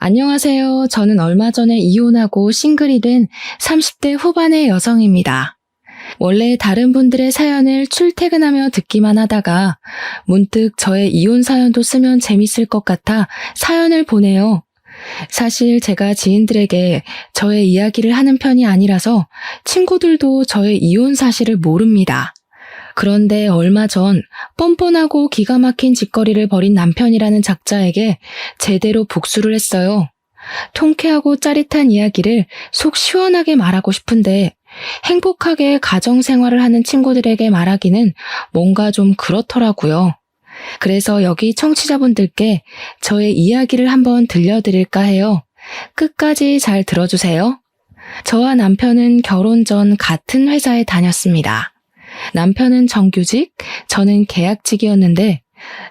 안녕하세요. 저는 얼마 전에 이혼하고 싱글이 된 30대 후반의 여성입니다. 원래 다른 분들의 사연을 출퇴근하며 듣기만 하다가 문득 저의 이혼 사연도 쓰면 재밌을 것 같아 사연을 보내요. 사실 제가 지인들에게 저의 이야기를 하는 편이 아니라서 친구들도 저의 이혼 사실을 모릅니다. 그런데 얼마 전 뻔뻔하고 기가 막힌 짓거리를 벌인 남편이라는 작자에게 제대로 복수를 했어요. 통쾌하고 짜릿한 이야기를 속 시원하게 말하고 싶은데 행복하게 가정생활을 하는 친구들에게 말하기는 뭔가 좀 그렇더라고요. 그래서 여기 청취자분들께 저의 이야기를 한번 들려드릴까 해요. 끝까지 잘 들어주세요. 저와 남편은 결혼 전 같은 회사에 다녔습니다. 남편은 정규직, 저는 계약직이었는데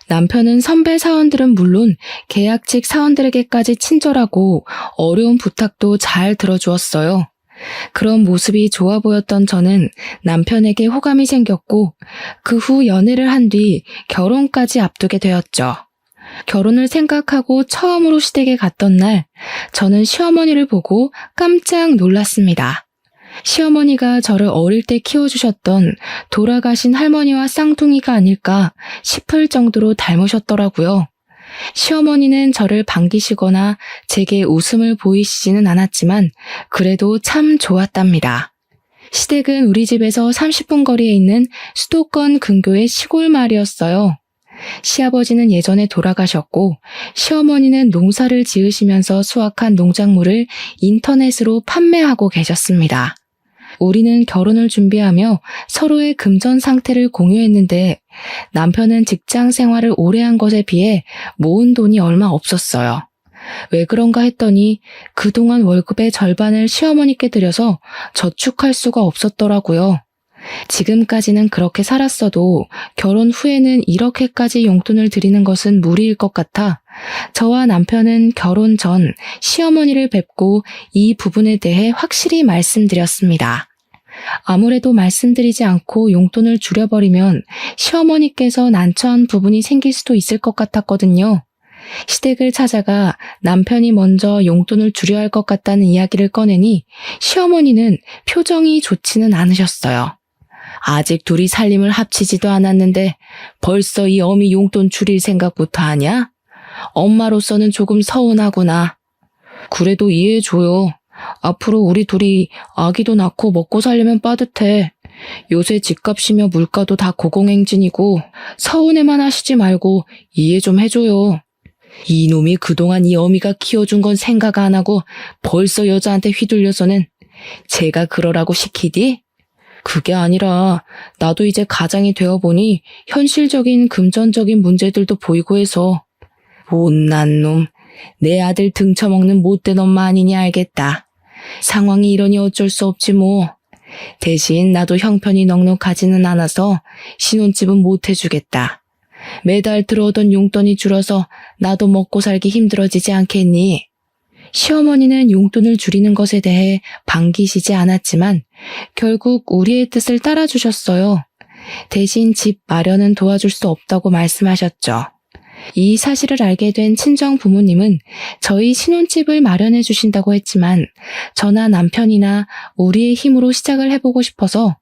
남편은 선배 사원들은 물론 계약직 사원들에게까지 친절하고 어려운 부탁도 잘 들어주었어요. 그런 모습이 좋아 보였던 저는 남편에게 호감이 생겼고 그 후 연애를 한 뒤 결혼까지 앞두게 되었죠. 결혼을 생각하고 처음으로 시댁에 갔던 날 저는 시어머니를 보고 깜짝 놀랐습니다. 시어머니가 저를 어릴 때 키워주셨던 돌아가신 할머니와 쌍둥이가 아닐까 싶을 정도로 닮으셨더라고요. 시어머니는 저를 반기시거나 제게 웃음을 보이시지는 않았지만 그래도 참 좋았답니다. 시댁은 우리 집에서 30분 거리에 있는 수도권 근교의 시골 마을이었어요. 시아버지는 예전에 돌아가셨고 시어머니는 농사를 지으시면서 수확한 농작물을 인터넷으로 판매하고 계셨습니다. 우리는 결혼을 준비하며 서로의 금전 상태를 공유했는데 남편은 직장 생활을 오래 한 것에 비해 모은 돈이 얼마 없었어요. 왜 그런가 했더니 그동안 월급의 절반을 시어머니께 드려서 저축할 수가 없었더라고요. 지금까지는 그렇게 살았어도 결혼 후에는 이렇게까지 용돈을 드리는 것은 무리일 것 같아 저와 남편은 결혼 전 시어머니를 뵙고 이 부분에 대해 확실히 말씀드렸습니다. 아무래도 말씀드리지 않고 용돈을 줄여버리면 시어머니께서 난처한 부분이 생길 수도 있을 것 같았거든요. 시댁을 찾아가 남편이 먼저 용돈을 줄여야 할 것 같다는 이야기를 꺼내니 시어머니는 표정이 좋지는 않으셨어요. 아직 둘이 살림을 합치지도 않았는데 벌써 이 어미 용돈 줄일 생각부터 하냐? 엄마로서는 조금 서운하구나. 그래도 이해해줘요. 앞으로 우리 둘이 아기도 낳고 먹고 살려면 빠듯해. 요새 집값이며 물가도 다 고공행진이고 서운해만 하시지 말고 이해 좀 해줘요. 이놈이 그동안 이 어미가 키워준 건 생각 안 하고 벌써 여자한테 휘둘려서는 제가 그러라고 시키디? 그게 아니라 나도 이제 가장이 되어보니 현실적인 금전적인 문제들도 보이고 해서 못난 놈, 내 아들 등쳐먹는 못된 엄마 아니냐 알겠다. 상황이 이러니 어쩔 수 없지 뭐. 대신 나도 형편이 넉넉하지는 않아서 신혼집은 못 해주겠다. 매달 들어오던 용돈이 줄어서 나도 먹고 살기 힘들어지지 않겠니? 시어머니는 용돈을 줄이는 것에 대해 반기시지 않았지만 결국 우리의 뜻을 따라주셨어요. 대신 집 마련은 도와줄 수 없다고 말씀하셨죠. 이 사실을 알게 된 친정 부모님은 저희 신혼집을 마련해 주신다고 했지만 저나 남편이나 우리의 힘으로 시작을 해보고 싶어서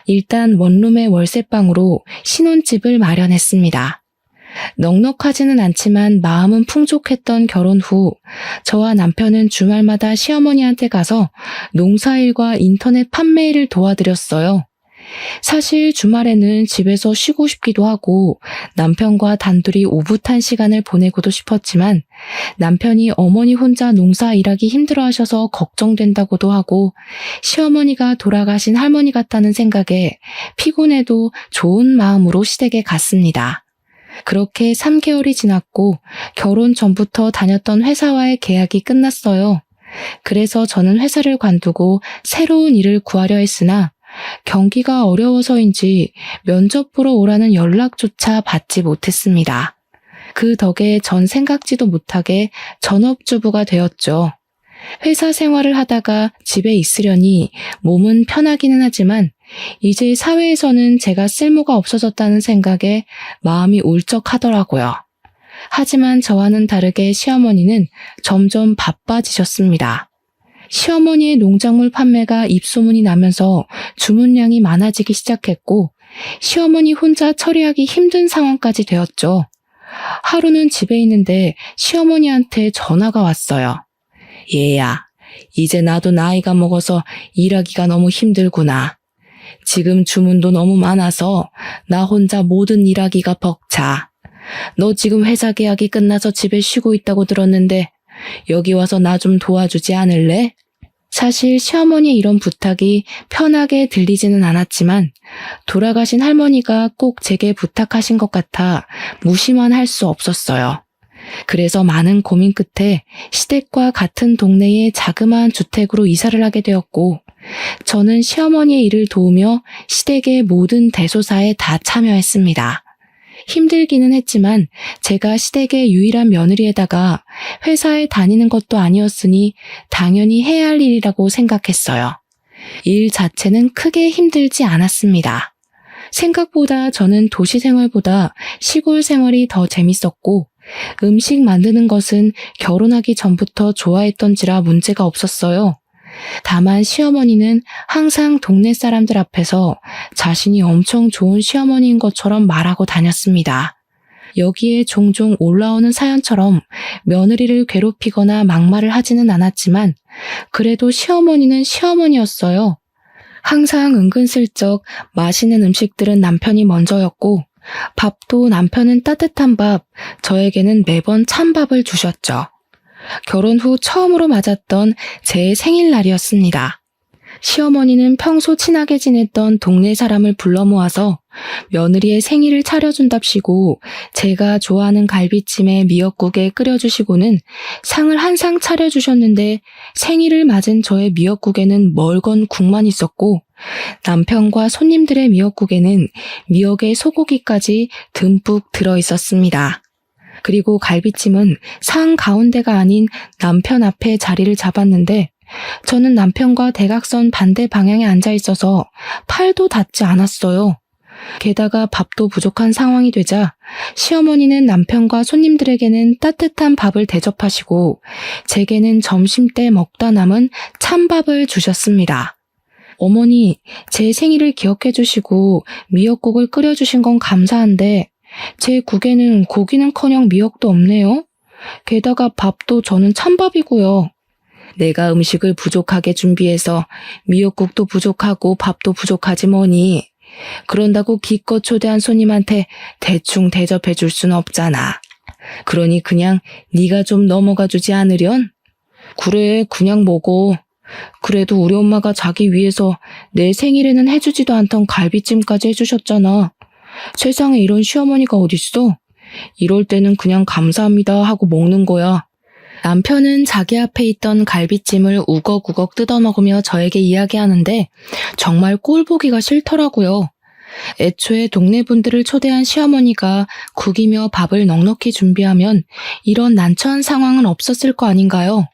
일단 원룸의 월세방으로 신혼집을 마련했습니다. 넉넉하지는 않지만 마음은 풍족했던 결혼 후 저와 남편은 주말마다 시어머니한테 가서 농사일과 인터넷 판매일을 도와드렸어요. 사실 주말에는 집에서 쉬고 싶기도 하고 남편과 단둘이 오붓한 시간을 보내고도 싶었지만 남편이 어머니 혼자 농사 일하기 힘들어하셔서 걱정된다고도 하고 시어머니가 돌아가신 할머니 같다는 생각에 피곤해도 좋은 마음으로 시댁에 갔습니다. 그렇게 3개월이 지났고 결혼 전부터 다녔던 회사와의 계약이 끝났어요. 그래서 저는 회사를 관두고 새로운 일을 구하려 했으나 경기가 어려워서인지 면접 보러 오라는 연락조차 받지 못했습니다. 그 덕에 전 생각지도 못하게 전업주부가 되었죠. 회사 생활을 하다가 집에 있으려니 몸은 편하기는 하지만 이제 사회에서는 제가 쓸모가 없어졌다는 생각에 마음이 울적하더라고요. 하지만 저와는 다르게 시어머니는 점점 바빠지셨습니다. 시어머니의 농작물 판매가 입소문이 나면서 주문량이 많아지기 시작했고 시어머니 혼자 처리하기 힘든 상황까지 되었죠. 하루는 집에 있는데 시어머니한테 전화가 왔어요. 얘야, 이제 나도 나이가 먹어서 일하기가 너무 힘들구나. 지금 주문도 너무 많아서 나 혼자 모든 일하기가 벅차. 너 지금 회사 계약이 끝나서 집에 쉬고 있다고 들었는데 여기 와서 나 좀 도와주지 않을래? 사실 시어머니의 이런 부탁이 편하게 들리지는 않았지만 돌아가신 할머니가 꼭 제게 부탁하신 것 같아 무시만 할 수 없었어요. 그래서 많은 고민 끝에 시댁과 같은 동네의 자그마한 주택으로 이사를 하게 되었고 저는 시어머니의 일을 도우며 시댁의 모든 대소사에 다 참여했습니다. 힘들기는 했지만 제가 시댁의 유일한 며느리에다가 회사에 다니는 것도 아니었으니 당연히 해야 할 일이라고 생각했어요. 일 자체는 크게 힘들지 않았습니다. 생각보다 저는 도시 생활보다 시골 생활이 더 재밌었고 음식 만드는 것은 결혼하기 전부터 좋아했던지라 문제가 없었어요. 다만 시어머니는 항상 동네 사람들 앞에서 자신이 엄청 좋은 시어머니인 것처럼 말하고 다녔습니다. 여기에 종종 올라오는 사연처럼 며느리를 괴롭히거나 막말을 하지는 않았지만 그래도 시어머니는 시어머니였어요. 항상 은근슬쩍 맛있는 음식들은 남편이 먼저였고 밥도 남편은 따뜻한 밥, 저에게는 매번 찬밥을 주셨죠. 결혼 후 처음으로 맞았던 제 생일날이었습니다. 시어머니는 평소 친하게 지냈던 동네 사람을 불러 모아서 며느리의 생일을 차려준답시고 제가 좋아하는 갈비찜에 미역국에 끓여주시고는 상을 한 상 차려주셨는데 생일을 맞은 저의 미역국에는 멀건 국만 있었고 남편과 손님들의 미역국에는 미역의 소고기까지 듬뿍 들어있었습니다. 그리고 갈비찜은 상 가운데가 아닌 남편 앞에 자리를 잡았는데 저는 남편과 대각선 반대 방향에 앉아 있어서 팔도 닿지 않았어요. 게다가 밥도 부족한 상황이 되자 시어머니는 남편과 손님들에게는 따뜻한 밥을 대접하시고 제게는 점심때 먹다 남은 찬밥을 주셨습니다. 어머니, 제 생일을 기억해 주시고 미역국을 끓여주신 건 감사한데 제 국에는 고기는커녕 미역도 없네요. 게다가 밥도 저는 찬밥이고요. 내가 음식을 부족하게 준비해서 미역국도 부족하고 밥도 부족하지 뭐니. 그런다고 기껏 초대한 손님한테 대충 대접해 줄 순 없잖아. 그러니 그냥 네가 좀 넘어가 주지 않으련? 그래, 그냥 먹어. 그래도 우리 엄마가 자기 위해서 내 생일에는 해주지도 않던 갈비찜까지 해주셨잖아. 세상에 이런 시어머니가 어딨어? 이럴 때는 그냥 감사합니다 하고 먹는 거야. 남편은 자기 앞에 있던 갈비찜을 우걱우걱 뜯어먹으며 저에게 이야기하는데 정말 꼴보기가 싫더라고요. 애초에 동네 분들을 초대한 시어머니가 국이며 밥을 넉넉히 준비하면 이런 난처한 상황은 없었을 거 아닌가요?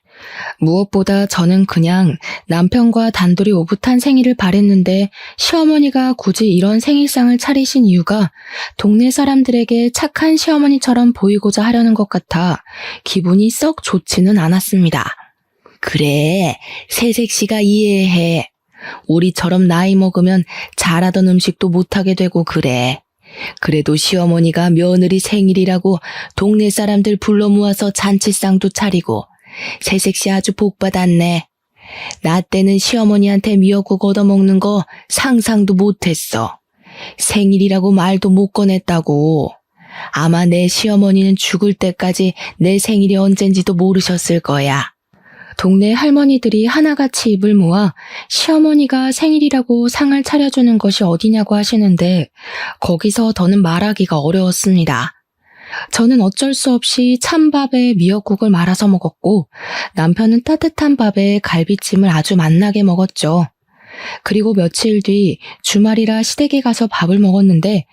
무엇보다 저는 그냥 남편과 단둘이 오붓한 생일을 바랬는데 시어머니가 굳이 이런 생일상을 차리신 이유가 동네 사람들에게 착한 시어머니처럼 보이고자 하려는 것 같아 기분이 썩 좋지는 않았습니다. 그래, 새색시가 이해해. 우리처럼 나이 먹으면 잘하던 음식도 못하게 되고 그래. 그래도 시어머니가 며느리 생일이라고 동네 사람들 불러 모아서 잔치상도 차리고 새색시 아주 복받았네. 나 때는 시어머니한테 미역국 얻어먹는 거 상상도 못했어. 생일이라고 말도 못 꺼냈다고. 아마 내 시어머니는 죽을 때까지 내 생일이 언젠지도 모르셨을 거야. 동네 할머니들이 하나같이 입을 모아 시어머니가 생일이라고 상을 차려주는 것이 어디냐고 하시는데 거기서 더는 말하기가 어려웠습니다. 저는 어쩔 수 없이 찬밥에 미역국을 말아서 먹었고 남편은 따뜻한 밥에 갈비찜을 아주 맛나게 먹었죠. 그리고 며칠 뒤 주말이라 시댁에 가서 밥을 먹었는데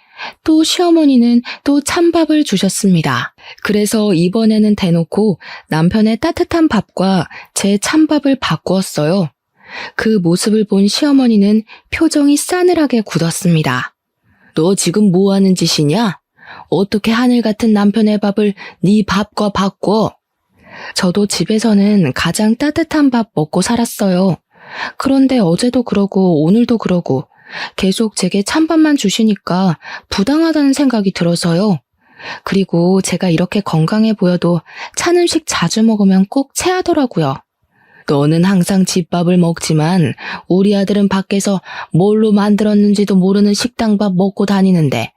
또 시어머니는 또 찬밥을 주셨습니다. 그래서 이번에는 대놓고 남편의 따뜻한 밥과 제 찬밥을 바꾸었어요. 그 모습을 본 시어머니는 표정이 싸늘하게 굳었습니다. 너 지금 뭐 하는 짓이냐? 어떻게 하늘 같은 남편의 밥을 네 밥과 바꿔? 저도 집에서는 가장 따뜻한 밥 먹고 살았어요. 그런데 어제도 그러고 오늘도 그러고 계속 제게 찬밥만 주시니까 부당하다는 생각이 들어서요. 그리고 제가 이렇게 건강해 보여도 찬 음식 자주 먹으면 꼭 체하더라고요. 너는 항상 집밥을 먹지만 우리 아들은 밖에서 뭘로 만들었는지도 모르는 식당밥 먹고 다니는데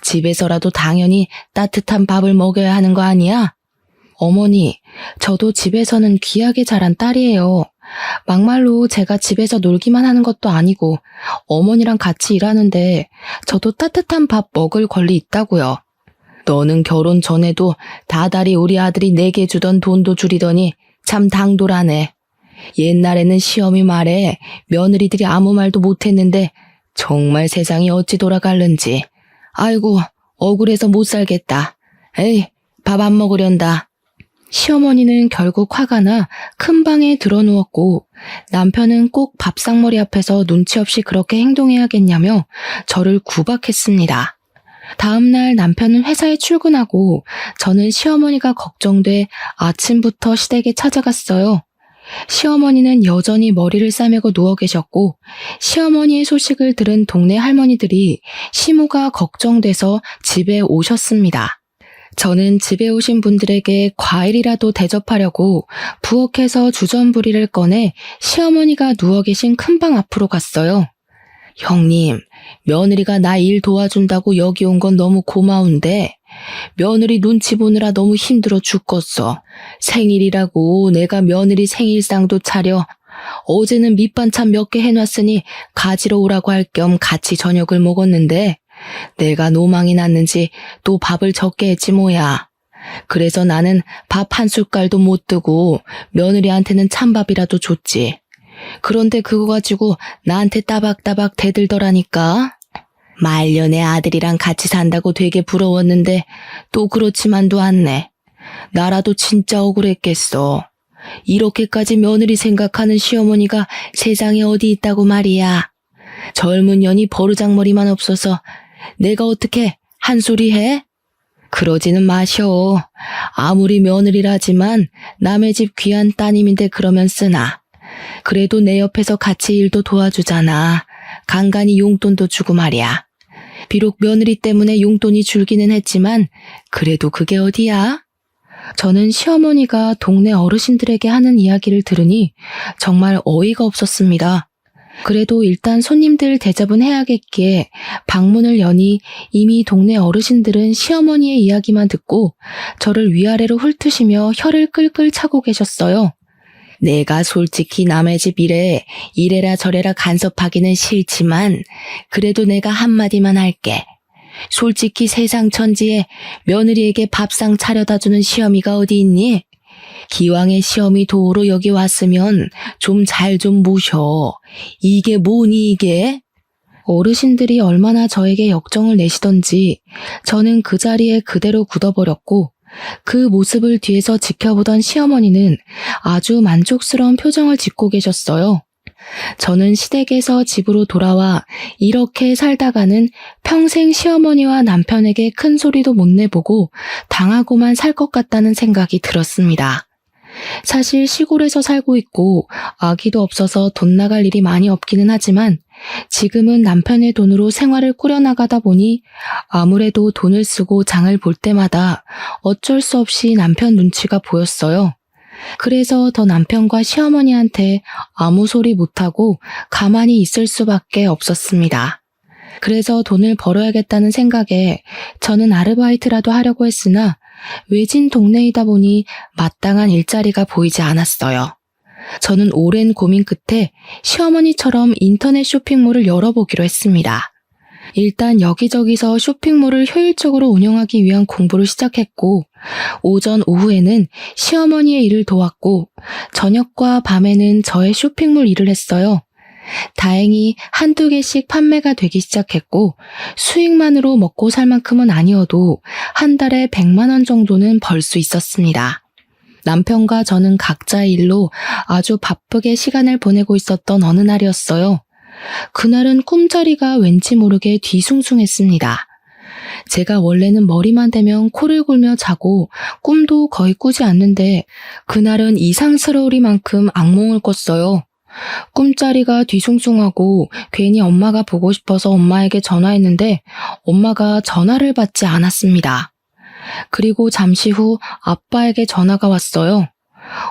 집에서라도 당연히 따뜻한 밥을 먹여야 하는 거 아니야? 어머니, 저도 집에서는 귀하게 자란 딸이에요. 막말로 제가 집에서 놀기만 하는 것도 아니고 어머니랑 같이 일하는데 저도 따뜻한 밥 먹을 권리 있다고요. 너는 결혼 전에도 다달이 우리 아들이 내게 주던 돈도 줄이더니 참 당돌하네. 옛날에는 시어미 말에 며느리들이 아무 말도 못했는데 정말 세상이 어찌 돌아갈는지. 아이고, 억울해서 못 살겠다. 에이, 밥 안 먹으련다. 시어머니는 결국 화가 나 큰 방에 들어누웠고 남편은 꼭 밥상머리 앞에서 눈치 없이 그렇게 행동해야겠냐며 저를 구박했습니다. 다음날 남편은 회사에 출근하고 저는 시어머니가 걱정돼 아침부터 시댁에 찾아갔어요. 시어머니는 여전히 머리를 싸매고 누워 계셨고 시어머니의 소식을 들은 동네 할머니들이 시모가 걱정돼서 집에 오셨습니다. 저는 집에 오신 분들에게 과일이라도 대접하려고 부엌에서 주전부리를 꺼내 시어머니가 누워 계신 큰방 앞으로 갔어요. 형님, 며느리가 나 일 도와준다고 여기 온 건 너무 고마운데 며느리 눈치 보느라 너무 힘들어 죽겠어. 생일이라고 내가 며느리 생일상도 차려 어제는 밑반찬 몇 개 해놨으니 가지러 오라고 할 겸 같이 저녁을 먹었는데 내가 노망이 났는지 또 밥을 적게 했지 뭐야. 그래서 나는 밥 한 숟갈도 못 뜨고 며느리한테는 찬밥이라도 줬지. 그런데 그거 가지고 나한테 따박따박 대들더라니까. 말년에 아들이랑 같이 산다고 되게 부러웠는데 또 그렇지만도 않네. 나라도 진짜 억울했겠어. 이렇게까지 며느리 생각하는 시어머니가 세상에 어디 있다고 말이야. 젊은 년이 버르장머리만 없어서 내가 어떻게 한 소리 해? 그러지는 마셔. 아무리 며느리라지만 남의 집 귀한 따님인데 그러면 쓰나. 그래도 내 옆에서 같이 일도 도와주잖아. 간간히 용돈도 주고 말이야. 비록 며느리 때문에 용돈이 줄기는 했지만 그래도 그게 어디야? 저는 시어머니가 동네 어르신들에게 하는 이야기를 들으니 정말 어이가 없었습니다. 그래도 일단 손님들 대접은 해야겠기에 방문을 여니 이미 동네 어르신들은 시어머니의 이야기만 듣고 저를 위아래로 훑으시며 혀를 끌끌 차고 계셨어요. 내가 솔직히 남의 집 일에 이래라 저래라 간섭하기는 싫지만 그래도 내가 한마디만 할게. 솔직히 세상 천지에 며느리에게 밥상 차려다 주는 시어미가 어디 있니? 기왕에 시어미 도우러 여기 왔으면 좀 잘 좀 모셔. 이게 뭐니 이게? 어르신들이 얼마나 저에게 역정을 내시던지 저는 그 자리에 그대로 굳어버렸고 그 모습을 뒤에서 지켜보던 시어머니는 아주 만족스러운 표정을 짓고 계셨어요. 저는 시댁에서 집으로 돌아와 이렇게 살다가는 평생 시어머니와 남편에게 큰 소리도 못 내보고 당하고만 살 것 같다는 생각이 들었습니다. 사실 시골에서 살고 있고 아기도 없어서 돈 나갈 일이 많이 없기는 하지만 지금은 남편의 돈으로 생활을 꾸려나가다 보니 아무래도 돈을 쓰고 장을 볼 때마다 어쩔 수 없이 남편 눈치가 보였어요. 그래서 더 남편과 시어머니한테 아무 소리 못하고 가만히 있을 수밖에 없었습니다. 그래서 돈을 벌어야겠다는 생각에 저는 아르바이트라도 하려고 했으나 외진 동네이다 보니 마땅한 일자리가 보이지 않았어요. 저는 오랜 고민 끝에 시어머니처럼 인터넷 쇼핑몰을 열어보기로 했습니다. 일단 여기저기서 쇼핑몰을 효율적으로 운영하기 위한 공부를 시작했고 오전, 오후에는 시어머니의 일을 도왔고 저녁과 밤에는 저의 쇼핑몰 일을 했어요. 다행히 한두 개씩 판매가 되기 시작했고 수익만으로 먹고 살 만큼은 아니어도 한 달에 100만 원 정도는 벌 수 있었습니다. 남편과 저는 각자의 일로 아주 바쁘게 시간을 보내고 있었던 어느 날이었어요. 그날은 꿈자리가 왠지 모르게 뒤숭숭했습니다. 제가 원래는 머리만 대면 코를 골며 자고 꿈도 거의 꾸지 않는데 그날은 이상스러우리만큼 악몽을 꿨어요. 꿈자리가 뒤숭숭하고 괜히 엄마가 보고 싶어서 엄마에게 전화했는데 엄마가 전화를 받지 않았습니다. 그리고 잠시 후 아빠에게 전화가 왔어요.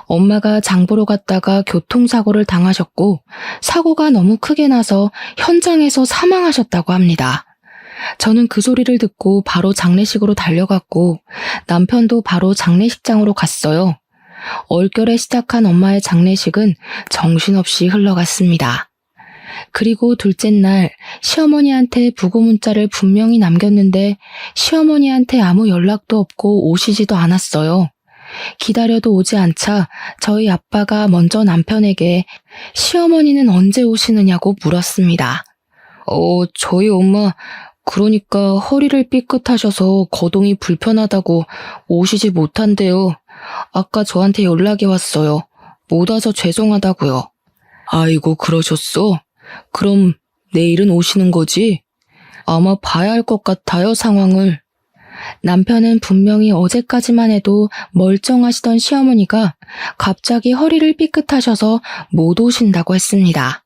엄마가 장보러 갔다가 교통사고를 당하셨고 사고가 너무 크게 나서 현장에서 사망하셨다고 합니다. 저는 그 소리를 듣고 바로 장례식으로 달려갔고 남편도 바로 장례식장으로 갔어요. 얼결에 시작한 엄마의 장례식은 정신없이 흘러갔습니다. 그리고 둘째 날 시어머니한테 부고 문자를 분명히 남겼는데 시어머니한테 아무 연락도 없고 오시지도 않았어요. 기다려도 오지 않자 저희 아빠가 먼저 남편에게 시어머니는 언제 오시느냐고 물었습니다. 저희 엄마 그러니까 허리를 삐끗하셔서 거동이 불편하다고 오시지 못한대요. 아까 저한테 연락이 왔어요. 못 와서 죄송하다고요. 아이고 그러셨어? 그럼 내일은 오시는 거지? 아마 봐야 할 것 같아요, 상황을. 남편은 분명히 어제까지만 해도 멀쩡하시던 시어머니가 갑자기 허리를 삐끗하셔서 못 오신다고 했습니다.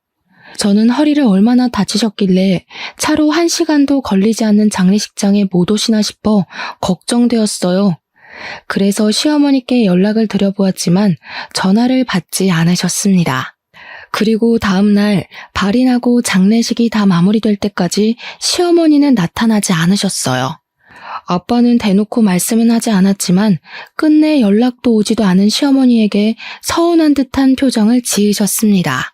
저는 허리를 얼마나 다치셨길래 차로 1시간도 걸리지 않는 장례식장에 못 오시나 싶어 걱정되었어요. 그래서 시어머니께 연락을 드려보았지만 전화를 받지 않으셨습니다. 그리고 다음날 발인하고 장례식이 다 마무리될 때까지 시어머니는 나타나지 않으셨어요. 아빠는 대놓고 말씀은 하지 않았지만 끝내 연락도 오지도 않은 시어머니에게 서운한 듯한 표정을 지으셨습니다.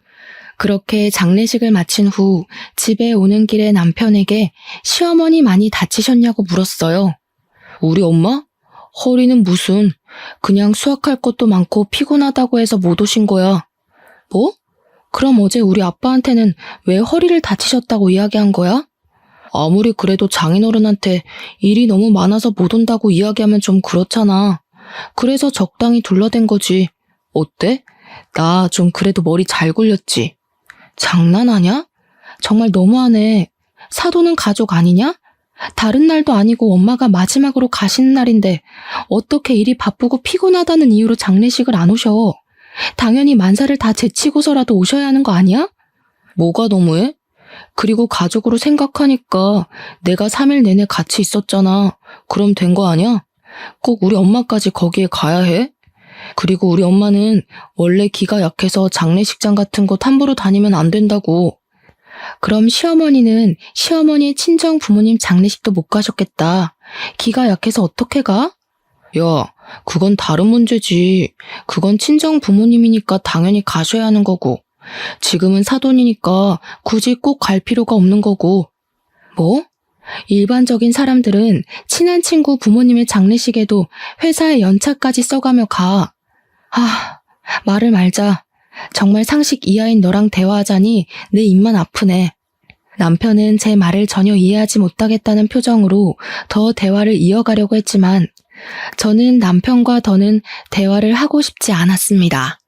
그렇게 장례식을 마친 후 집에 오는 길에 남편에게 시어머니 많이 다치셨냐고 물었어요. 우리 엄마? 허리는 무슨, 그냥 수학할 것도 많고 피곤하다고 해서 못 오신 거야. 뭐? 그럼 어제 우리 아빠한테는 왜 허리를 다치셨다고 이야기한 거야? 아무리 그래도 장인어른한테 일이 너무 많아서 못 온다고 이야기하면 좀 그렇잖아. 그래서 적당히 둘러댄 거지. 어때? 나 좀 그래도 머리 잘 굴렸지. 장난하냐? 정말 너무하네. 사도는 가족 아니냐? 다른 날도 아니고 엄마가 마지막으로 가시는 날인데 어떻게 일이 바쁘고 피곤하다는 이유로 장례식을 안 오셔? 당연히 만사를 다 제치고서라도 오셔야 하는 거 아니야? 뭐가 너무해? 그리고 가족으로 생각하니까 내가 3일 내내 같이 있었잖아. 그럼 된 거 아니야? 꼭 우리 엄마까지 거기에 가야 해? 그리고 우리 엄마는 원래 기가 약해서 장례식장 같은 곳 함부로 다니면 안 된다고. 그럼 시어머니는 시어머니의 친정 부모님 장례식도 못 가셨겠다. 기가 약해서 어떻게 가? 야, 그건 다른 문제지. 그건 친정 부모님이니까 당연히 가셔야 하는 거고. 지금은 사돈이니까 굳이 꼭 갈 필요가 없는 거고. 뭐? 일반적인 사람들은 친한 친구 부모님의 장례식에도 회사에 연차까지 써가며 가. 말을 말자. 정말 상식 이하인 너랑 대화하자니 내 입만 아프네. 남편은 제 말을 전혀 이해하지 못하겠다는 표정으로 더 대화를 이어가려고 했지만 저는 남편과 더는 대화를 하고 싶지 않았습니다.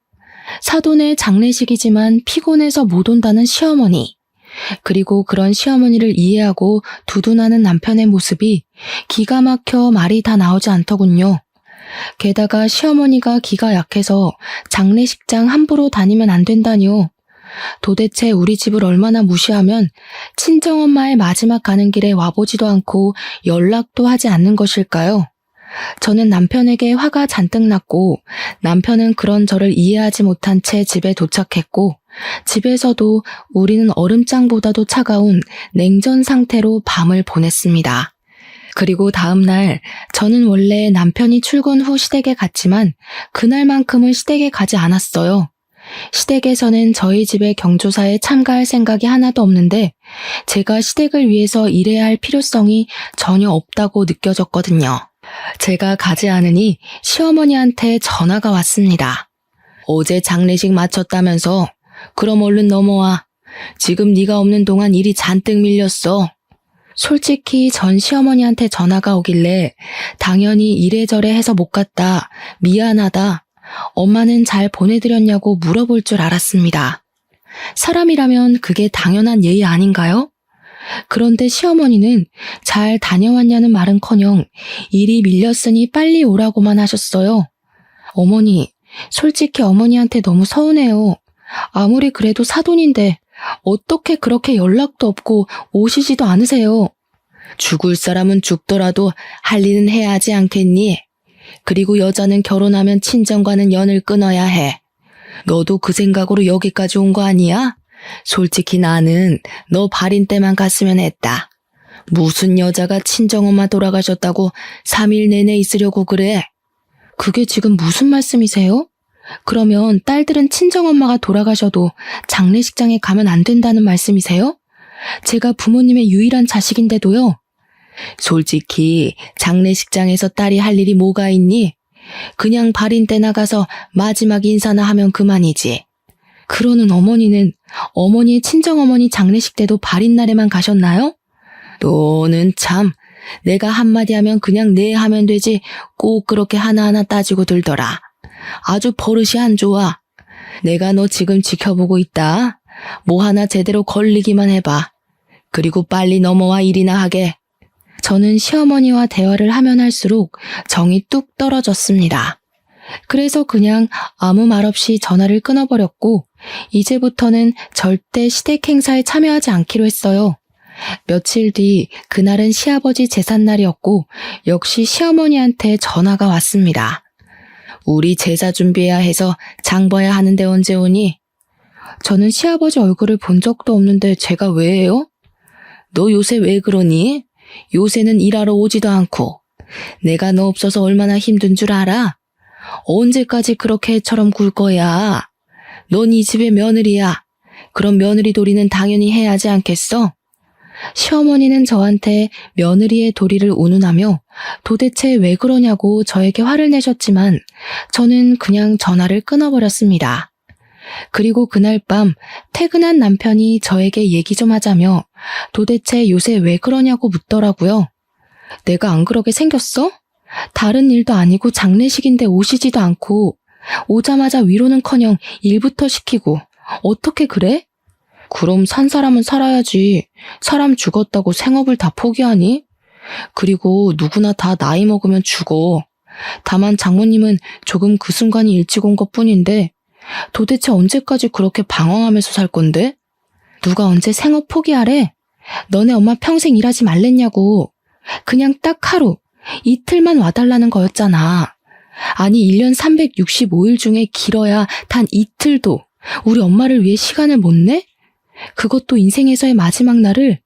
사돈의 장례식이지만 피곤해서 못 온다는 시어머니. 그리고 그런 시어머니를 이해하고 두둔하는 남편의 모습이 기가 막혀 말이 다 나오지 않더군요. 게다가 시어머니가 기가 약해서 장례식장 함부로 다니면 안 된다니요. 도대체 우리 집을 얼마나 무시하면 친정엄마의 마지막 가는 길에 와보지도 않고 연락도 하지 않는 것일까요? 저는 남편에게 화가 잔뜩 났고 남편은 그런 저를 이해하지 못한 채 집에 도착했고 집에서도 우리는 얼음장보다도 차가운 냉전 상태로 밤을 보냈습니다. 그리고 다음 날 저는 원래 남편이 출근 후 시댁에 갔지만 그날만큼은 시댁에 가지 않았어요. 시댁에서는 저희 집의 경조사에 참가할 생각이 하나도 없는데 제가 시댁을 위해서 일해야 할 필요성이 전혀 없다고 느껴졌거든요. 제가 가지 않으니 시어머니한테 전화가 왔습니다. 어제 장례식 마쳤다면서? 그럼 얼른 넘어와. 지금 네가 없는 동안 일이 잔뜩 밀렸어. 솔직히 전 시어머니한테 전화가 오길래 당연히 이래저래 해서 못 갔다. 미안하다. 엄마는 잘 보내드렸냐고 물어볼 줄 알았습니다. 사람이라면 그게 당연한 예의 아닌가요? 그런데 시어머니는 잘 다녀왔냐는 말은커녕 일이 밀렸으니 빨리 오라고만 하셨어요. 어머니, 솔직히 어머니한테 너무 서운해요. 아무리 그래도 사돈인데 어떻게 그렇게 연락도 없고 오시지도 않으세요. 죽을 사람은 죽더라도 할 일은 해야 하지 않겠니? 그리고 여자는 결혼하면 친정과는 연을 끊어야 해. 너도 그 생각으로 여기까지 온 거 아니야? 솔직히 나는 너 발인 때만 갔으면 했다. 무슨 여자가 친정엄마 돌아가셨다고 3일 내내 있으려고 그래? 그게 지금 무슨 말씀이세요? 그러면 딸들은 친정엄마가 돌아가셔도 장례식장에 가면 안 된다는 말씀이세요? 제가 부모님의 유일한 자식인데도요. 솔직히 장례식장에서 딸이 할 일이 뭐가 있니? 그냥 발인 때 나가서 마지막 인사나 하면 그만이지. 그러는 어머니는 어머니의 친정어머니 장례식 때도 발인 날에만 가셨나요? 너는 참, 내가 한마디 하면 그냥 네 하면 되지 꼭 그렇게 하나하나 따지고 들더라. 아주 버릇이 안 좋아. 내가 너 지금 지켜보고 있다. 뭐 하나 제대로 걸리기만 해봐. 그리고 빨리 넘어와 일이나 하게. 저는 시어머니와 대화를 하면 할수록 정이 뚝 떨어졌습니다. 그래서 그냥 아무 말 없이 전화를 끊어버렸고 이제부터는 절대 시댁 행사에 참여하지 않기로 했어요. 며칠 뒤 그날은 시아버지 제삿날이었고 역시 시어머니한테 전화가 왔습니다. 우리 제사 준비해야 해서 장 봐야 하는데 언제 오니? 저는 시아버지 얼굴을 본 적도 없는데 제가 왜요? 너 요새 왜 그러니? 요새는 일하러 오지도 않고 내가 너 없어서 얼마나 힘든 줄 알아? 언제까지 그렇게 애처럼 굴 거야? 넌 이 집의 며느리야. 그럼 며느리 도리는 당연히 해야 하지 않겠어? 시어머니는 저한테 며느리의 도리를 운운하며 도대체 왜 그러냐고 저에게 화를 내셨지만 저는 그냥 전화를 끊어버렸습니다. 그리고 그날 밤 퇴근한 남편이 저에게 얘기 좀 하자며 도대체 요새 왜 그러냐고 묻더라고요. 내가 안 그러게 생겼어? 다른 일도 아니고 장례식인데 오시지도 않고 오자마자 위로는커녕 일부터 시키고 어떻게 그래? 그럼 산 사람은 살아야지. 사람 죽었다고 생업을 다 포기하니? 그리고 누구나 다 나이 먹으면 죽어. 다만 장모님은 조금 그 순간이 일찍 온 것뿐인데 도대체 언제까지 그렇게 방황하면서 살 건데? 누가 언제 생업 포기하래? 너네 엄마 평생 일하지 말랬냐고. 그냥 딱 하루, 이틀만 와달라는 거였잖아. 아니 1년 365일 중에 길어야 단 이틀도 우리 엄마를 위해 시간을 못 내? 그것도 인생에서의 마지막 날을.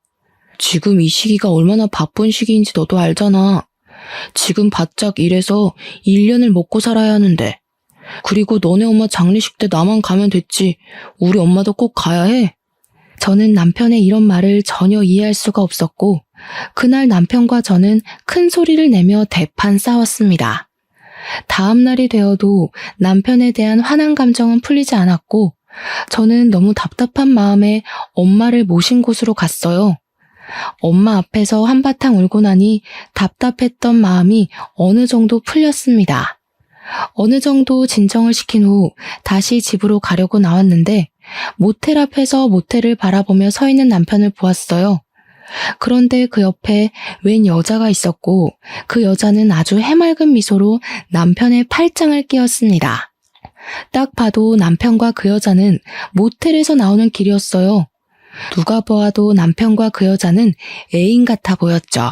지금 이 시기가 얼마나 바쁜 시기인지 너도 알잖아. 지금 바짝 일해서 1년을 먹고 살아야 하는데. 그리고 너네 엄마 장례식 때 나만 가면 됐지. 우리 엄마도 꼭 가야 해. 저는 남편의 이런 말을 전혀 이해할 수가 없었고 그날 남편과 저는 큰 소리를 내며 대판 싸웠습니다. 다음 날이 되어도 남편에 대한 화난 감정은 풀리지 않았고 저는 너무 답답한 마음에 엄마를 모신 곳으로 갔어요. 엄마 앞에서 한바탕 울고 나니 답답했던 마음이 어느 정도 풀렸습니다. 어느 정도 진정을 시킨 후 다시 집으로 가려고 나왔는데 모텔 앞에서 모텔을 바라보며 서 있는 남편을 보았어요. 그런데 그 옆에 웬 여자가 있었고 그 여자는 아주 해맑은 미소로 남편의 팔짱을 끼웠습니다. 딱 봐도 남편과 그 여자는 모텔에서 나오는 길이었어요. 누가 보아도 남편과 그 여자는 애인 같아 보였죠.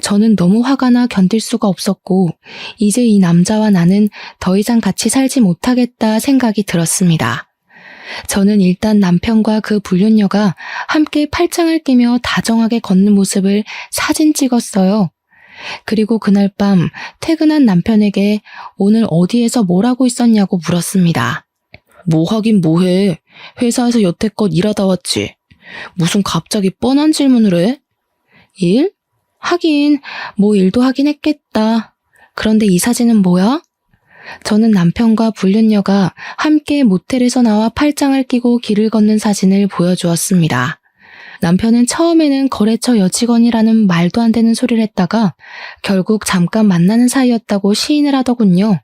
저는 너무 화가 나 견딜 수가 없었고 이제 이 남자와 나는 더 이상 같이 살지 못하겠다 생각이 들었습니다. 저는 일단 남편과 그 불륜녀가 함께 팔짱을 끼며 다정하게 걷는 모습을 사진 찍었어요. 그리고 그날 밤 퇴근한 남편에게 오늘 어디에서 뭘 하고 있었냐고 물었습니다. 뭐 하긴 뭐해. 회사에서 여태껏 일하다 왔지. 무슨 갑자기 뻔한 질문을 해? 일? 하긴 뭐 일도 하긴 했겠다. 그런데 이 사진은 뭐야? 저는 남편과 불륜녀가 함께 모텔에서 나와 팔짱을 끼고 길을 걷는 사진을 보여주었습니다. 남편은 처음에는 거래처 여직원이라는 말도 안 되는 소리를 했다가 결국 잠깐 만나는 사이였다고 시인을 하더군요.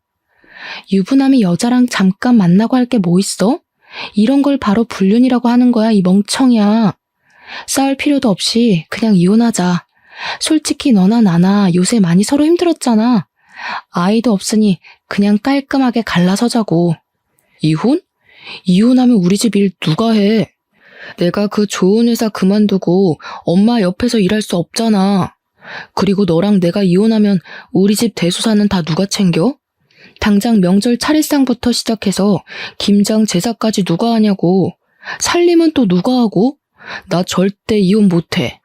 유부남이 여자랑 잠깐 만나고 할 게 뭐 있어? 이런 걸 바로 불륜이라고 하는 거야, 이 멍청이야. 싸울 필요도 없이 그냥 이혼하자. 솔직히 너나 나나 요새 많이 서로 힘들었잖아. 아이도 없으니 그냥 깔끔하게 갈라서자고. 이혼? 이혼하면 우리 집 일 누가 해? 내가 그 좋은 회사 그만두고 엄마 옆에서 일할 수 없잖아. 그리고 너랑 내가 이혼하면 우리 집 대소사는 다 누가 챙겨? 당장 명절 차례상부터 시작해서 김장 제사까지 누가 하냐고. 살림은 또 누가 하고? 나 절대 이혼 못해.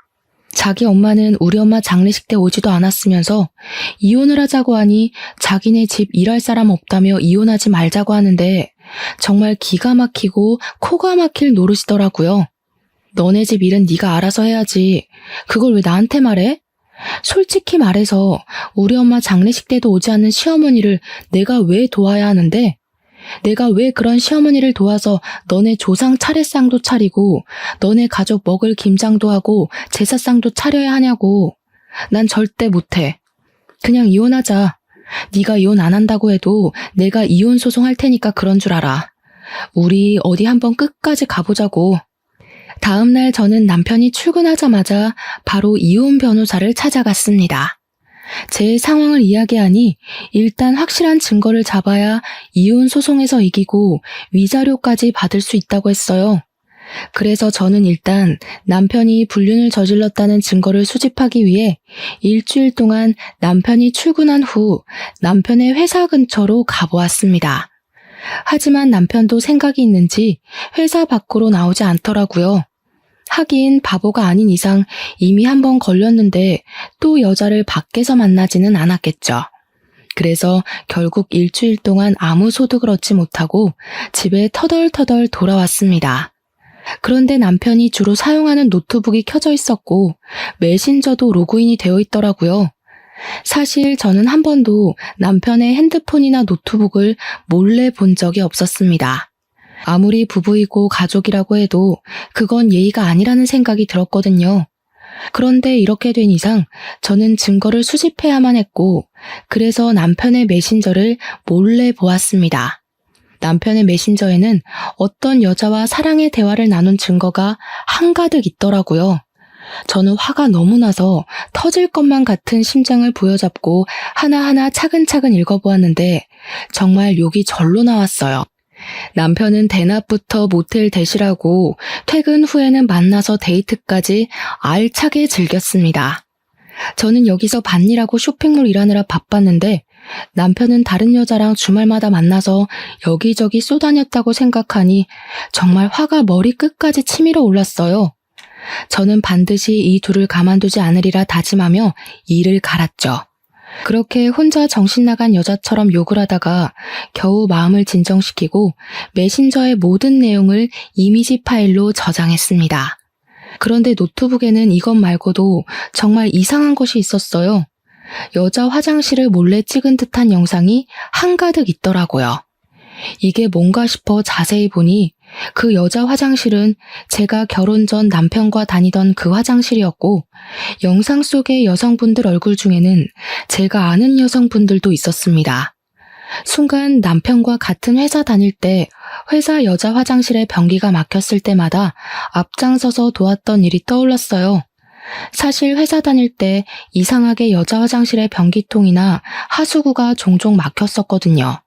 자기 엄마는 우리 엄마 장례식 때 오지도 않았으면서 이혼을 하자고 하니 자기네 집 일할 사람 없다며 이혼하지 말자고 하는데 정말 기가 막히고 코가 막힐 노릇이더라고요. 너네 집 일은 네가 알아서 해야지. 그걸 왜 나한테 말해? 솔직히 말해서 우리 엄마 장례식 때도 오지 않는 시어머니를 내가 왜 도와야 하는데? 내가 왜 그런 시어머니를 도와서 너네 조상 차례상도 차리고 너네 가족 먹을 김장도 하고 제사상도 차려야 하냐고. 난 절대 못해. 그냥 이혼하자. 네가 이혼 안 한다고 해도 내가 이혼 소송할 테니까 그런 줄 알아. 우리 어디 한번 끝까지 가보자고. 다음 날 저는 남편이 출근하자마자 바로 이혼 변호사를 찾아갔습니다. 제 상황을 이야기하니 일단 확실한 증거를 잡아야 이혼 소송에서 이기고 위자료까지 받을 수 있다고 했어요. 그래서 저는 일단 남편이 불륜을 저질렀다는 증거를 수집하기 위해 일주일 동안 남편이 출근한 후 남편의 회사 근처로 가보았습니다. 하지만 남편도 생각이 있는지 회사 밖으로 나오지 않더라고요. 하긴 바보가 아닌 이상 이미 한 번 걸렸는데 또 여자를 밖에서 만나지는 않았겠죠. 그래서 결국 일주일 동안 아무 소득을 얻지 못하고 집에 터덜터덜 돌아왔습니다. 그런데 남편이 주로 사용하는 노트북이 켜져 있었고 메신저도 로그인이 되어 있더라고요. 사실 저는 한 번도 남편의 핸드폰이나 노트북을 몰래 본 적이 없었습니다. 아무리 부부이고 가족이라고 해도 그건 예의가 아니라는 생각이 들었거든요. 그런데 이렇게 된 이상 저는 증거를 수집해야만 했고 그래서 남편의 메신저를 몰래 보았습니다. 남편의 메신저에는 어떤 여자와 사랑의 대화를 나눈 증거가 한가득 있더라고요. 저는 화가 너무 나서 터질 것만 같은 심장을 부여잡고 하나하나 차근차근 읽어보았는데 정말 욕이 절로 나왔어요. 남편은 대낮부터 모텔 대시라고 퇴근 후에는 만나서 데이트까지 알차게 즐겼습니다. 저는 여기서 밭일하고 쇼핑몰 일하느라 바빴는데 남편은 다른 여자랑 주말마다 만나서 여기저기 쏘다녔다고 생각하니 정말 화가 머리 끝까지 치밀어 올랐어요. 저는 반드시 이 둘을 가만두지 않으리라 다짐하며 일을 갈았죠. 그렇게 혼자 정신 나간 여자처럼 욕을 하다가 겨우 마음을 진정시키고 메신저의 모든 내용을 이미지 파일로 저장했습니다. 그런데 노트북에는 이것 말고도 정말 이상한 것이 있었어요. 여자 화장실을 몰래 찍은 듯한 영상이 한가득 있더라고요. 이게 뭔가 싶어 자세히 보니 그 여자 화장실은 제가 결혼 전 남편과 다니던 그 화장실이었고 영상 속의 여성분들 얼굴 중에는 제가 아는 여성분들도 있었습니다. 순간 남편과 같은 회사 다닐 때 회사 여자 화장실에 변기가 막혔을 때마다 앞장서서 도왔던 일이 떠올랐어요. 사실 회사 다닐 때 이상하게 여자 화장실에 변기통이나 하수구가 종종 막혔었거든요.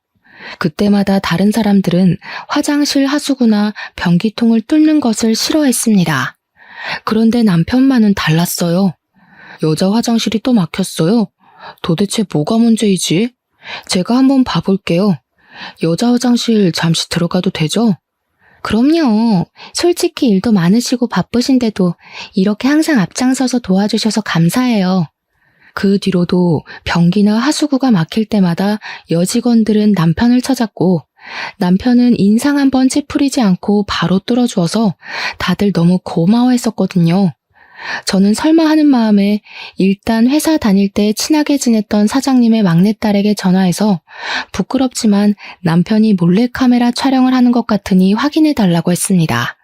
그때마다 다른 사람들은 화장실 하수구나 변기통을 뚫는 것을 싫어했습니다. 그런데 남편만은 달랐어요. 여자 화장실이 또 막혔어요. 도대체 뭐가 문제이지? 제가 한번 봐볼게요. 여자 화장실 잠시 들어가도 되죠? 그럼요. 솔직히 일도 많으시고 바쁘신데도 이렇게 항상 앞장서서 도와주셔서 감사해요. 그 뒤로도 변기나 하수구가 막힐 때마다 여직원들은 남편을 찾았고 남편은 인상 한번 찌푸리지 않고 바로 뚫어주어서 다들 너무 고마워했었거든요. 저는 설마 하는 마음에 일단 회사 다닐 때 친하게 지냈던 사장님의 막내딸에게 전화해서 부끄럽지만 남편이 몰래카메라 촬영을 하는 것 같으니 확인해달라고 했습니다.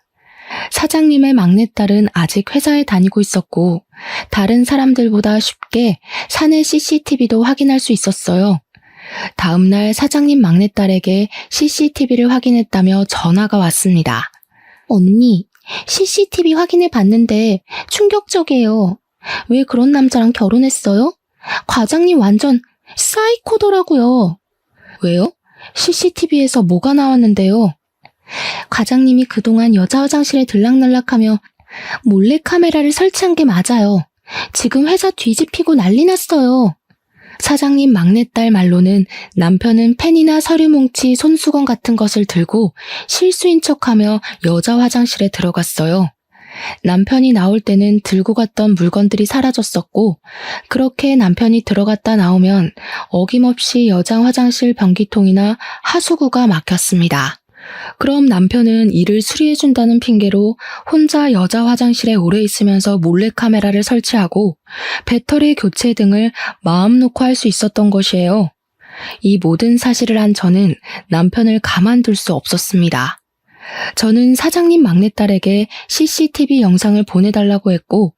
사장님의 막내딸은 아직 회사에 다니고 있었고 다른 사람들보다 쉽게 사내 CCTV도 확인할 수 있었어요. 다음날 사장님 막내딸에게 CCTV를 확인했다며 전화가 왔습니다. 언니, CCTV 확인해 봤는데 충격적이에요. 왜 그런 남자랑 결혼했어요? 과장님 완전 사이코더라고요. 왜요? CCTV에서 뭐가 나왔는데요? 과장님이 그동안 여자 화장실에 들락날락하며 몰래카메라를 설치한 게 맞아요. 지금 회사 뒤집히고 난리 났어요. 사장님 막내딸 말로는 남편은 펜이나 서류 뭉치, 손수건 같은 것을 들고 실수인 척하며 여자 화장실에 들어갔어요. 남편이 나올 때는 들고 갔던 물건들이 사라졌었고, 그렇게 남편이 들어갔다 나오면 어김없이 여자 화장실 변기통이나 하수구가 막혔습니다. 그럼 남편은 이를 수리해준다는 핑계로 혼자 여자 화장실에 오래 있으면서 몰래카메라를 설치하고 배터리 교체 등을 마음 놓고 할 수 있었던 것이에요. 이 모든 사실을 한 저는 남편을 가만둘 수 없었습니다. 저는 사장님 막내딸에게 CCTV 영상을 보내달라고 했고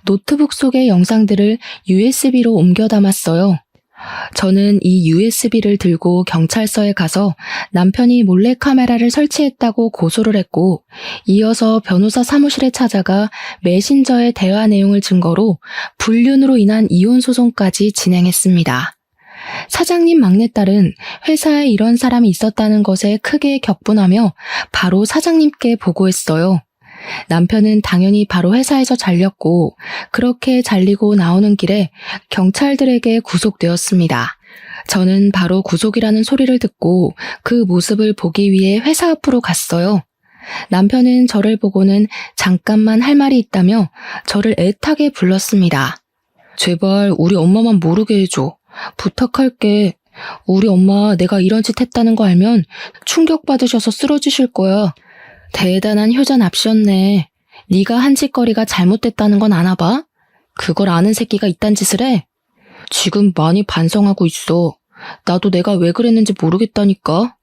노트북 속의 영상들을 USB로 옮겨 담았어요. 저는 이 USB를 들고 경찰서에 가서 남편이 몰래카메라를 설치했다고 고소를 했고 이어서 변호사 사무실에 찾아가 메신저의 대화 내용을 증거로 불륜으로 인한 이혼 소송까지 진행했습니다. 사장님 막내딸은 회사에 이런 사람이 있었다는 것에 크게 격분하며 바로 사장님께 보고했어요. 남편은 당연히 바로 회사에서 잘렸고 그렇게 잘리고 나오는 길에 경찰들에게 구속되었습니다. 저는 바로 구속이라는 소리를 듣고 그 모습을 보기 위해 회사 앞으로 갔어요. 남편은 저를 보고는 잠깐만 할 말이 있다며 저를 애타게 불렀습니다. 제발 우리 엄마만 모르게 해줘. 부탁할게. 우리 엄마 내가 이런 짓 했다는 거 알면 충격받으셔서 쓰러지실 거야. 대단한 효자납시였네. 네가 한 짓거리가 잘못됐다는 건 아나 봐? 그걸 아는 새끼가 이딴 짓을 해? 지금 많이 반성하고 있어. 나도 내가 왜 그랬는지 모르겠다니까.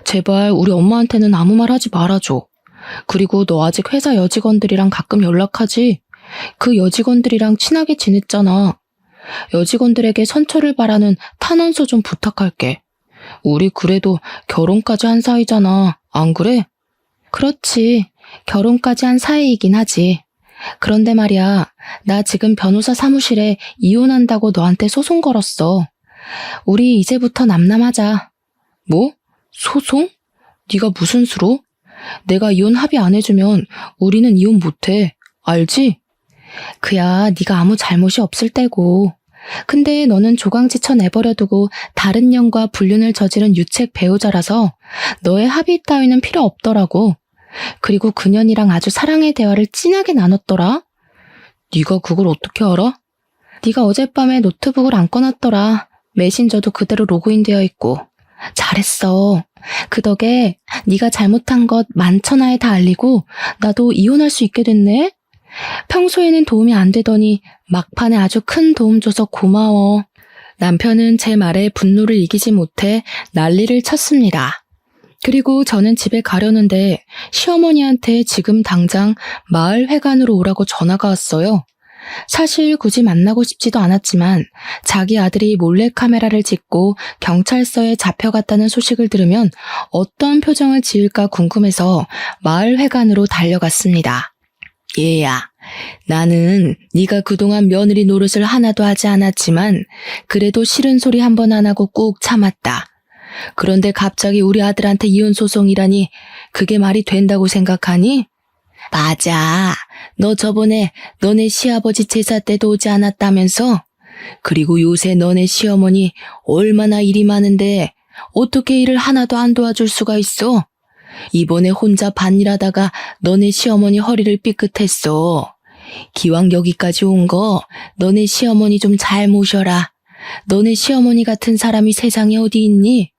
제발 우리 엄마한테는 아무 말 하지 말아줘. 그리고 너 아직 회사 여직원들이랑 가끔 연락하지? 그 여직원들이랑 친하게 지냈잖아. 여직원들에게 선처를 바라는 탄원서 좀 부탁할게. 우리 그래도 결혼까지 한 사이잖아. 안 그래? 그렇지. 결혼까지 한 사이이긴 하지. 그런데 말이야, 나 지금 변호사 사무실에 이혼한다고 너한테 소송 걸었어. 우리 이제부터 남남하자. 뭐? 소송? 네가 무슨 수로? 내가 이혼 합의 안 해주면 우리는 이혼 못해. 알지? 그야 네가 아무 잘못이 없을 때고. 근데 너는 조강지쳐 내버려두고 다른 년과 불륜을 저지른 유책 배우자라서 너의 합의 따위는 필요 없더라고. 그리고 그년이랑 아주 사랑의 대화를 진하게 나눴더라. 네가 그걸 어떻게 알아? 네가 어젯밤에 노트북을 안 꺼놨더라. 메신저도 그대로 로그인되어 있고. 잘했어. 그 덕에 네가 잘못한 것 만천하에 다 알리고 나도 이혼할 수 있게 됐네. 평소에는 도움이 안 되더니 막판에 아주 큰 도움 줘서 고마워. 남편은 제 말에 분노를 이기지 못해 난리를 쳤습니다. 그리고 저는 집에 가려는데 시어머니한테 지금 당장 마을 회관으로 오라고 전화가 왔어요. 사실 굳이 만나고 싶지도 않았지만 자기 아들이 몰래카메라를 찍고 경찰서에 잡혀갔다는 소식을 들으면 어떤 표정을 지을까 궁금해서 마을 회관으로 달려갔습니다. 얘야, 나는 네가 그동안 며느리 노릇을 하나도 하지 않았지만 그래도 싫은 소리 한 번 안 하고 꾹 참았다. 그런데 갑자기 우리 아들한테 이혼 소송이라니 그게 말이 된다고 생각하니? 맞아. 너 저번에 너네 시아버지 제사 때도 오지 않았다면서? 그리고 요새 너네 시어머니 얼마나 일이 많은데 어떻게 일을 하나도 안 도와줄 수가 있어? 이번에 혼자 밭일하다가 너네 시어머니 허리를 삐끗했어. 기왕 여기까지 온 거 너네 시어머니 좀 잘 모셔라. 너네 시어머니 같은 사람이 세상에 어디 있니?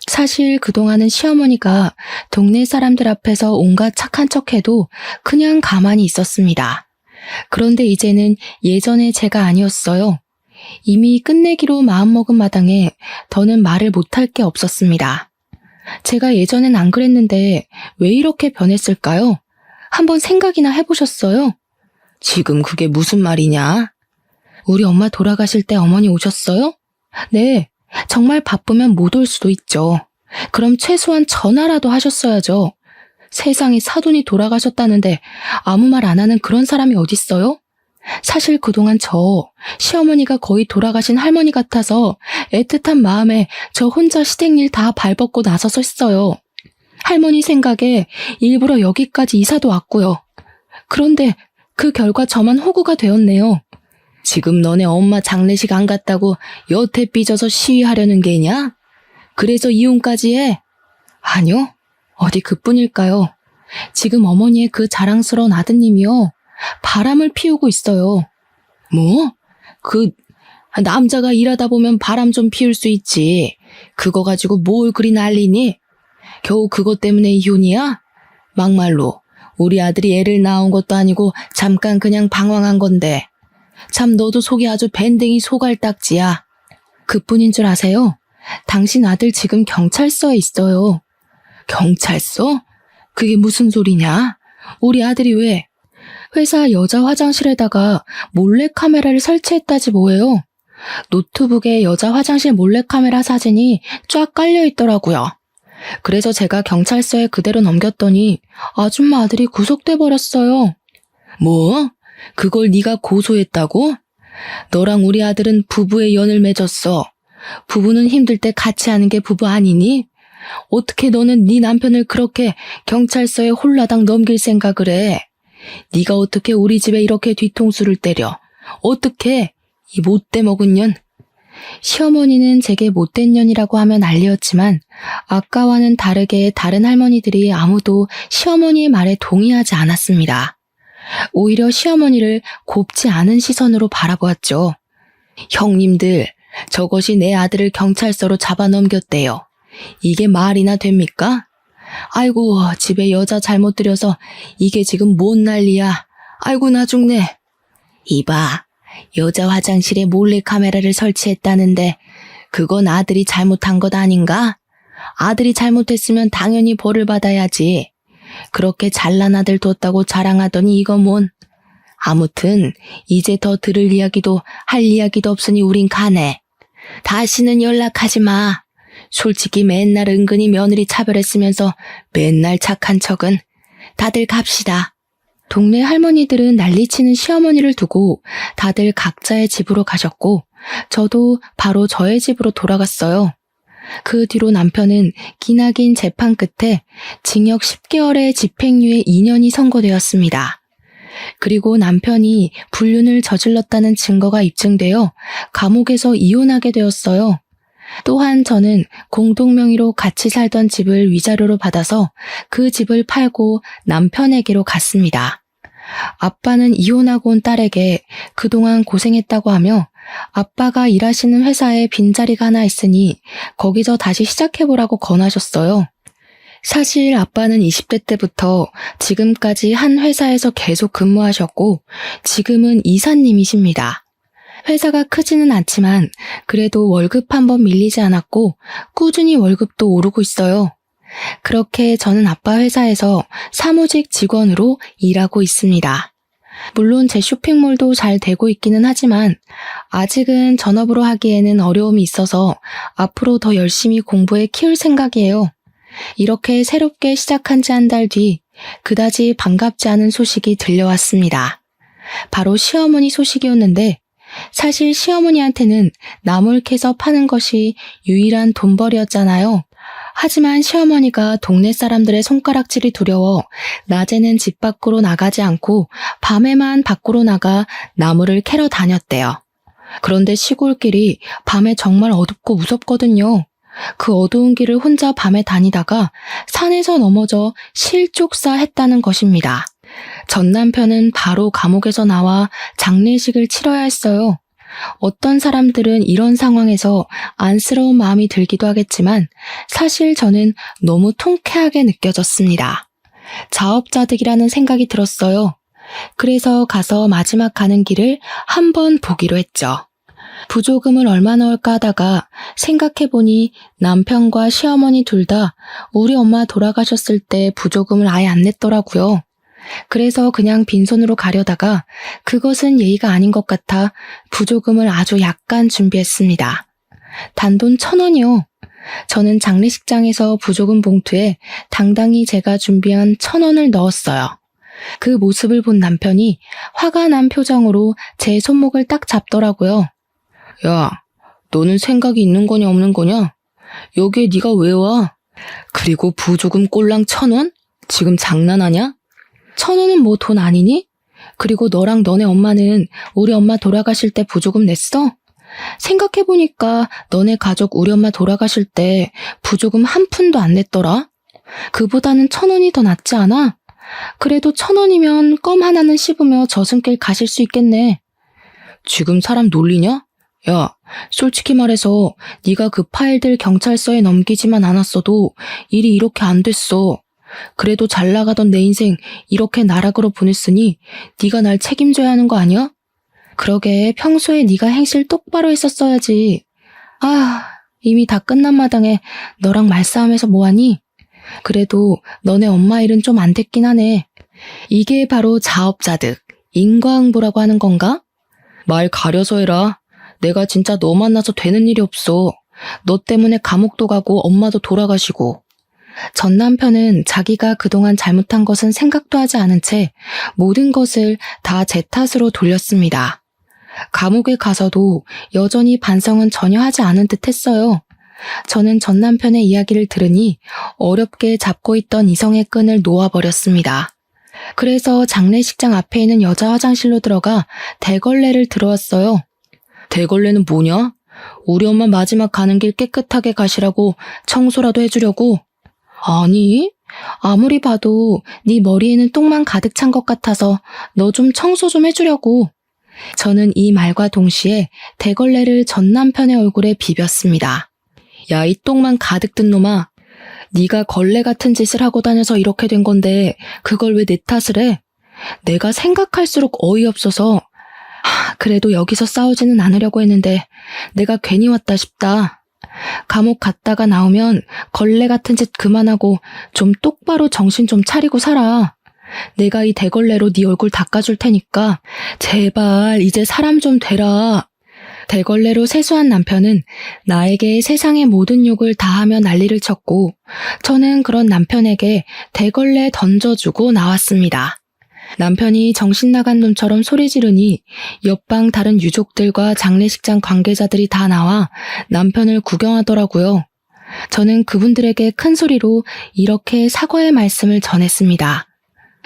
사실 그동안은 시어머니가 동네 사람들 앞에서 온갖 착한 척해도 그냥 가만히 있었습니다. 그런데 이제는 예전의 제가 아니었어요. 이미 끝내기로 마음먹은 마당에 더는 말을 못할 게 없었습니다. 제가 예전엔 안 그랬는데 왜 이렇게 변했을까요? 한번 생각이나 해보셨어요? 지금 그게 무슨 말이냐? 우리 엄마 돌아가실 때 어머니 오셨어요? 네, 정말 바쁘면 못 올 수도 있죠. 그럼 최소한 전화라도 하셨어야죠. 세상에 사돈이 돌아가셨다는데 아무 말 안 하는 그런 사람이 어딨어요? 사실 그동안 시어머니가 거의 돌아가신 할머니 같아서 애틋한 마음에 저 혼자 시댁일 다 발벗고 나서서 했어요. 할머니 생각에 일부러 여기까지 이사도 왔고요. 그런데 그 결과 저만 호구가 되었네요. 지금 너네 엄마 장례식 안 갔다고 여태 삐져서 시위하려는 게냐? 그래서 이혼까지 해? 아니요. 어디 그뿐일까요? 지금 어머니의 그 자랑스러운 아드님이요. 바람을 피우고 있어요. 뭐? 남자가 일하다 보면 바람 좀 피울 수 있지. 그거 가지고 뭘 그리 난리니? 겨우 그것 때문에 이혼이야? 막말로 우리 아들이 애를 낳은 것도 아니고 잠깐 그냥 방황한 건데. 참 너도 속이 아주 밴댕이 소갈딱지야. 그뿐인 줄 아세요? 당신 아들 지금 경찰서에 있어요. 경찰서? 그게 무슨 소리냐? 우리 아들이 왜? 회사 여자 화장실에다가 몰래카메라를 설치했다지 뭐예요. 노트북에 여자 화장실 몰래카메라 사진이 쫙 깔려 있더라고요. 그래서 제가 경찰서에 그대로 넘겼더니 아줌마 아들이 구속돼 버렸어요. 뭐? 그걸 네가 고소했다고? 너랑 우리 아들은 부부의 연을 맺었어. 부부는 힘들 때 같이 하는 게 부부 아니니? 어떻게 너는 네 남편을 그렇게 경찰서에 홀라당 넘길 생각을 해? 네가 어떻게 우리 집에 이렇게 뒤통수를 때려? 어떻게? 이 못돼 먹은 년. 시어머니는 제게 못된 년이라고 하면 난리였지만 아까와는 다르게 다른 할머니들이 아무도 시어머니의 말에 동의하지 않았습니다. 오히려 시어머니를 곱지 않은 시선으로 바라보았죠. 형님들, 저것이 내 아들을 경찰서로 잡아넘겼대요. 이게 말이나 됩니까? 아이고, 집에 여자 잘못 들여서 이게 지금 뭔 난리야. 아이고, 나 죽네. 이봐, 여자 화장실에 몰래카메라를 설치했다는데 그건 아들이 잘못한 것 아닌가? 아들이 잘못했으면 당연히 벌을 받아야지. 그렇게 잘난 아들 뒀다고 자랑하더니 이거 뭔. 아무튼 이제 더 들을 이야기도 할 이야기도 없으니 우린 가네. 다시는 연락하지 마. 솔직히 맨날 은근히 며느리 차별했으면서 맨날 착한 척은. 다들 갑시다. 동네 할머니들은 난리치는 시어머니를 두고 다들 각자의 집으로 가셨고 저도 바로 저의 집으로 돌아갔어요. 그 뒤로 남편은 기나긴 재판 끝에 징역 10개월의 집행유예 2년이 선고되었습니다. 그리고 남편이 불륜을 저질렀다는 증거가 입증되어 감옥에서 이혼하게 되었어요. 또한 저는 공동명의로 같이 살던 집을 위자료로 받아서 그 집을 팔고 남편에게로 갔습니다. 아빠는 이혼하고 온 딸에게 그동안 고생했다고 하며 아빠가 일하시는 회사에 빈자리가 하나 있으니 거기서 다시 시작해보라고 권하셨어요. 사실 아빠는 20대 때부터 지금까지 한 회사에서 계속 근무하셨고 지금은 이사님이십니다. 회사가 크지는 않지만 그래도 월급 한 번 밀리지 않았고 꾸준히 월급도 오르고 있어요. 그렇게 저는 아빠 회사에서 사무직 직원으로 일하고 있습니다. 물론 제 쇼핑몰도 잘 되고 있기는 하지만 아직은 전업으로 하기에는 어려움이 있어서 앞으로 더 열심히 공부해 키울 생각이에요. 이렇게 새롭게 시작한 지 한 달 뒤 그다지 반갑지 않은 소식이 들려왔습니다. 바로 시어머니 소식이었는데 사실 시어머니한테는 나물 캐서 파는 것이 유일한 돈벌이였잖아요. 하지만 시어머니가 동네 사람들의 손가락질이 두려워 낮에는 집 밖으로 나가지 않고 밤에만 밖으로 나가 나무를 캐러 다녔대요. 그런데 시골길이 밤에 정말 어둡고 무섭거든요. 그 어두운 길을 혼자 밤에 다니다가 산에서 넘어져 실족사했다는 것입니다. 전 남편은 바로 감옥에서 나와 장례식을 치러야 했어요. 어떤 사람들은 이런 상황에서 안쓰러운 마음이 들기도 하겠지만 사실 저는 너무 통쾌하게 느껴졌습니다. 자업자득이라는 생각이 들었어요. 그래서 가서 마지막 가는 길을 한번 보기로 했죠. 부조금을 얼마 넣을까 하다가 생각해보니 남편과 시어머니 둘 다 우리 엄마 돌아가셨을 때 부조금을 아예 안 냈더라고요. 그래서 그냥 빈손으로 가려다가 그것은 예의가 아닌 것 같아 부조금을 아주 약간 준비했습니다. 단돈 1,000원이요. 저는 장례식장에서 부조금 봉투에 당당히 제가 준비한 1,000원을 넣었어요. 그 모습을 본 남편이 화가 난 표정으로 제 손목을 딱 잡더라고요. 야, 너는 생각이 있는 거냐 없는 거냐? 여기에 네가 왜 와? 그리고 부조금 꼴랑 1,000원? 지금 장난하냐? 1,000원은 뭐 돈 아니니? 그리고 너랑 너네 엄마는 우리 엄마 돌아가실 때 부조금 냈어? 생각해보니까 너네 가족 우리 엄마 돌아가실 때 부조금 한 푼도 안 냈더라? 그보다는 1,000원이 더 낫지 않아? 그래도 1,000원이면 껌 하나는 씹으며 저승길 가실 수 있겠네. 지금 사람 놀리냐? 야, 솔직히 말해서 네가 그 파일들 경찰서에 넘기지만 않았어도 일이 이렇게 안 됐어. 그래도 잘 나가던 내 인생 이렇게 나락으로 보냈으니 네가 날 책임져야 하는 거 아니야? 그러게 평소에 네가 행실 똑바로 했었어야지. 아, 이미 다 끝난 마당에 너랑 말싸움해서 뭐하니? 그래도 너네 엄마 일은 좀 안 됐긴 하네. 이게 바로 자업자득, 인과응보라고 하는 건가? 말 가려서 해라. 내가 진짜 너 만나서 되는 일이 없어. 너 때문에 감옥도 가고 엄마도 돌아가시고. 전 남편은 자기가 그동안 잘못한 것은 생각도 하지 않은 채 모든 것을 다 제 탓으로 돌렸습니다. 감옥에 가서도 여전히 반성은 전혀 하지 않은 듯 했어요. 저는 전 남편의 이야기를 들으니 어렵게 잡고 있던 이성의 끈을 놓아버렸습니다. 그래서 장례식장 앞에 있는 여자 화장실로 들어가 대걸레를 들어왔어요. 대걸레는 뭐냐? 우리 엄마 마지막 가는 길 깨끗하게 가시라고 청소라도 해주려고? 아니, 아무리 봐도 네 머리에는 똥만 가득 찬 것 같아서 너 좀 청소 좀 해주려고. 저는 이 말과 동시에 대걸레를 전 남편의 얼굴에 비볐습니다. 야, 이 똥만 가득 든 놈아. 네가 걸레 같은 짓을 하고 다녀서 이렇게 된 건데 그걸 왜 내 탓을 해? 내가 생각할수록 어이없어서 그래도 여기서 싸우지는 않으려고 했는데 내가 괜히 왔다 싶다. 감옥 갔다가 나오면 걸레 같은 짓 그만하고 좀 똑바로 정신 좀 차리고 살아. 내가 이 대걸레로 네 얼굴 닦아줄 테니까 제발 이제 사람 좀 되라. 대걸레로 세수한 남편은 나에게 세상의 모든 욕을 다하며 난리를 쳤고 저는 그런 남편에게 대걸레 던져주고 나왔습니다. 남편이 정신 나간 놈처럼 소리 지르니 옆방 다른 유족들과 장례식장 관계자들이 다 나와 남편을 구경하더라고요. 저는 그분들에게 큰 소리로 이렇게 사과의 말씀을 전했습니다.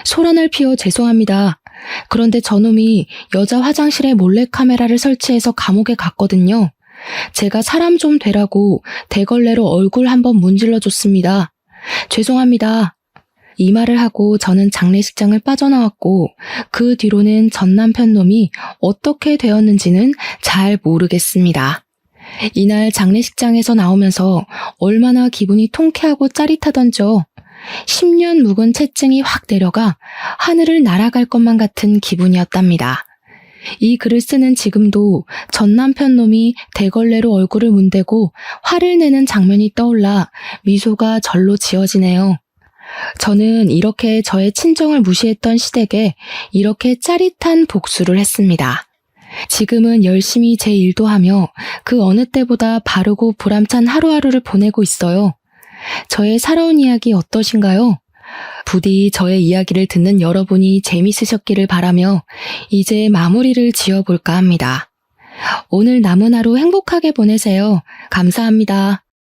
소란을 피워 죄송합니다. 그런데 저놈이 여자 화장실에 몰래카메라를 설치해서 감옥에 갔거든요. 제가 사람 좀 되라고 대걸레로 얼굴 한번 문질러줬습니다. 죄송합니다. 이 말을 하고 저는 장례식장을 빠져나왔고 그 뒤로는 전 남편 놈이 어떻게 되었는지는 잘 모르겠습니다. 이날 장례식장에서 나오면서 얼마나 기분이 통쾌하고 짜릿하던죠. 10년 묵은 채증이 확 내려가 하늘을 날아갈 것만 같은 기분이었답니다. 이 글을 쓰는 지금도 전 남편 놈이 대걸레로 얼굴을 문대고 화를 내는 장면이 떠올라 미소가 절로 지어지네요. 저는 이렇게 저의 친정을 무시했던 시댁에 이렇게 짜릿한 복수를 했습니다. 지금은 열심히 제 일도 하며 그 어느 때보다 바르고 보람찬 하루하루를 보내고 있어요. 저의 살아온 이야기 어떠신가요? 부디 저의 이야기를 듣는 여러분이 재밌으셨기를 바라며 이제 마무리를 지어볼까 합니다. 오늘 남은 하루 행복하게 보내세요. 감사합니다.